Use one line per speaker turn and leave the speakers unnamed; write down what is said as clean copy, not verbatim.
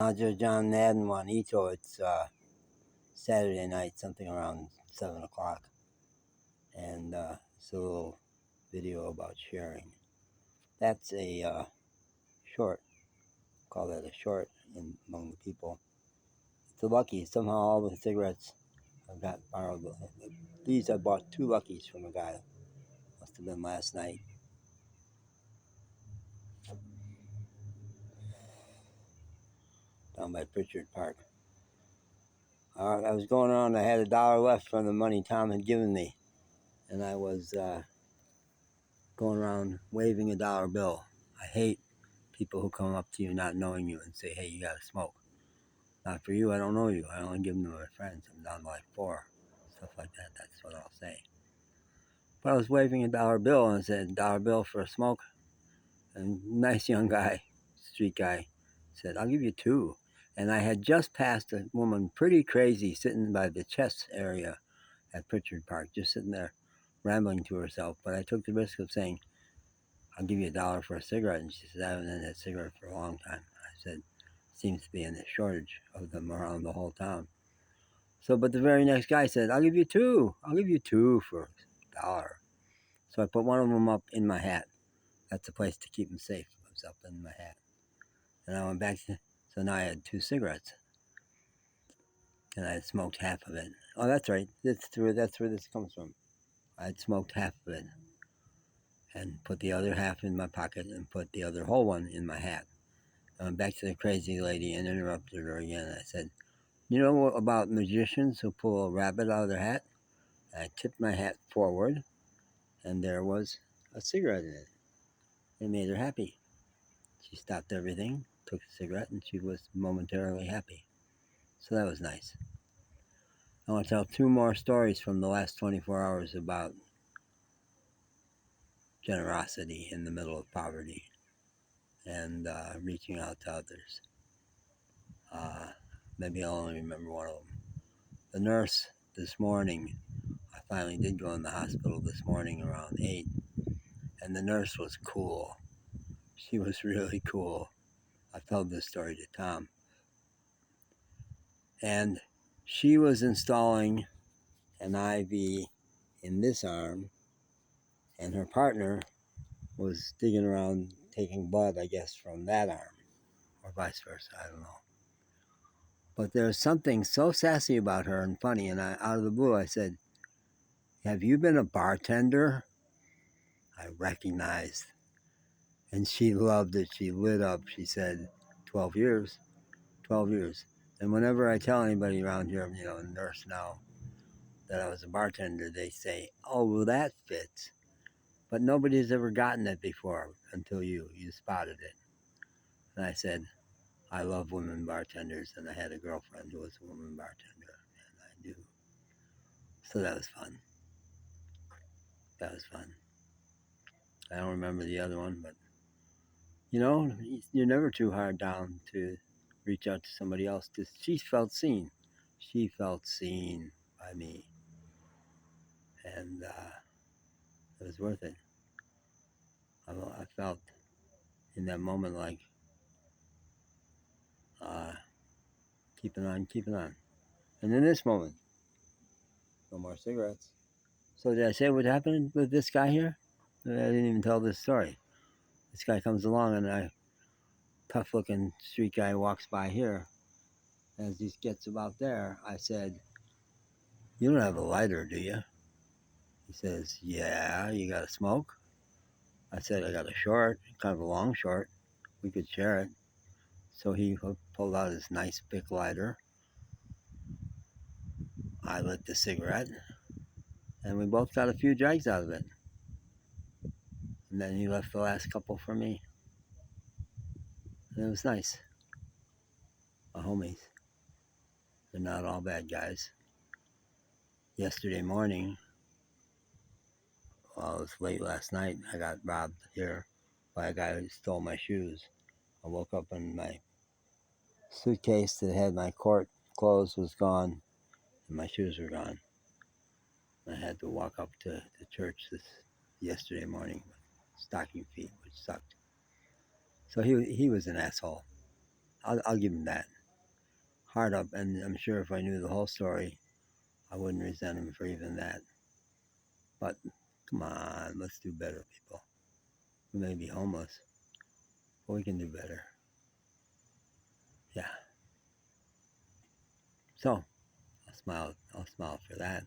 Roger John Madden Juanito. It's Saturday night, something around 7 o'clock. And it's a little video about sharing. That's a short. Call that a short among the people. It's a lucky. Somehow all the cigarettes I've got borrowed. These I bought 2 Luckies from a guy. Must have been last night. Down by Pritchard Park. I was going around. I had $1 left from the money Tom had given me. And I was going around waving $1 bill. I hate people who come up to you not knowing you and say, hey, you gotta smoke. Not for you, I don't know you. I only give them to my friends. I'm down to like 4. Stuff like that, that's what I'll say. But I was waving $1 bill and I said, $1 bill for a smoke. And nice young guy, street guy, said, I'll give you 2. And I had just passed a woman pretty crazy sitting by the chess area at Pritchard Park, just sitting there rambling to herself. But I took the risk of saying, I'll give you $1 for a cigarette. And she said, I haven't had that cigarette for a long time. I said, seems to be in a shortage of them around the whole town. So, but the very next guy said, I'll give you 2. I'll give you 2 for $1. So I put one of them up in my hat. That's the place to keep them safe. It was up in my hat. And I went back to, so now I had 2 cigarettes. And I had smoked half of it. Oh, that's right. That's where this comes from. I had smoked half of it and put the other half in my pocket and put the other whole one in my hat. I went back to the crazy lady and interrupted her again. I said, you know about magicians who pull a rabbit out of their hat? And I tipped my hat forward, and there was a cigarette in it. It made her happy. She stopped everything, took a cigarette, and she was momentarily happy. So that was nice. I want to tell 2 more stories from the last 24 hours about generosity in the middle of poverty and reaching out to others. Maybe I'll only remember one of them. The nurse this morning, I finally did go in the hospital this morning around 8, and the nurse was cool. She was really cool. I've told this story to Tom. And she was installing an IV in this arm, and her partner was digging around taking blood, I guess, from that arm, or vice versa, I don't know. But there was something so sassy about her and funny, and out of the blue I said, have you been a bartender? I recognized. And she loved it. She lit up. She said, 12 years. 12 years. And whenever I tell anybody around here, a nurse now, that I was a bartender, they say, oh, well, that fits. But nobody's ever gotten it before until you spotted it. And I said, I love women bartenders. And I had a girlfriend who was a woman bartender. And I knew. So that was fun. That was fun. I don't remember the other one, but, you're never too hard down to reach out to somebody else. She felt seen. She felt seen by me. And it was worth it. I felt in that moment like keeping on, keeping on. And in this moment, no more cigarettes. So did I say what happened with this guy here? I didn't even tell this story. This guy comes along and a tough-looking street guy walks by here. As he gets about there, I said, you don't have a lighter, do you? He says, yeah, you got a smoke? I said, I got a short, kind of a long short. We could share it. So he pulled out his nice Bic lighter. I lit the cigarette, and we both got a few drags out of it. And then he left the last couple for me. And it was nice. My homies. They're not all bad guys. Yesterday morning, well, it was late last night, I got robbed here by a guy who stole my shoes. I woke up and my suitcase that had my court clothes was gone, and my shoes were gone. I had to walk up to the church yesterday morning with stocking feet, which sucked. So he was an asshole. I'll give him that. Hard up, and I'm sure if I knew the whole story, I wouldn't resent him for even that. But come on, let's do better, people. We may be homeless, but we can do better. Yeah. So I'll smile for that.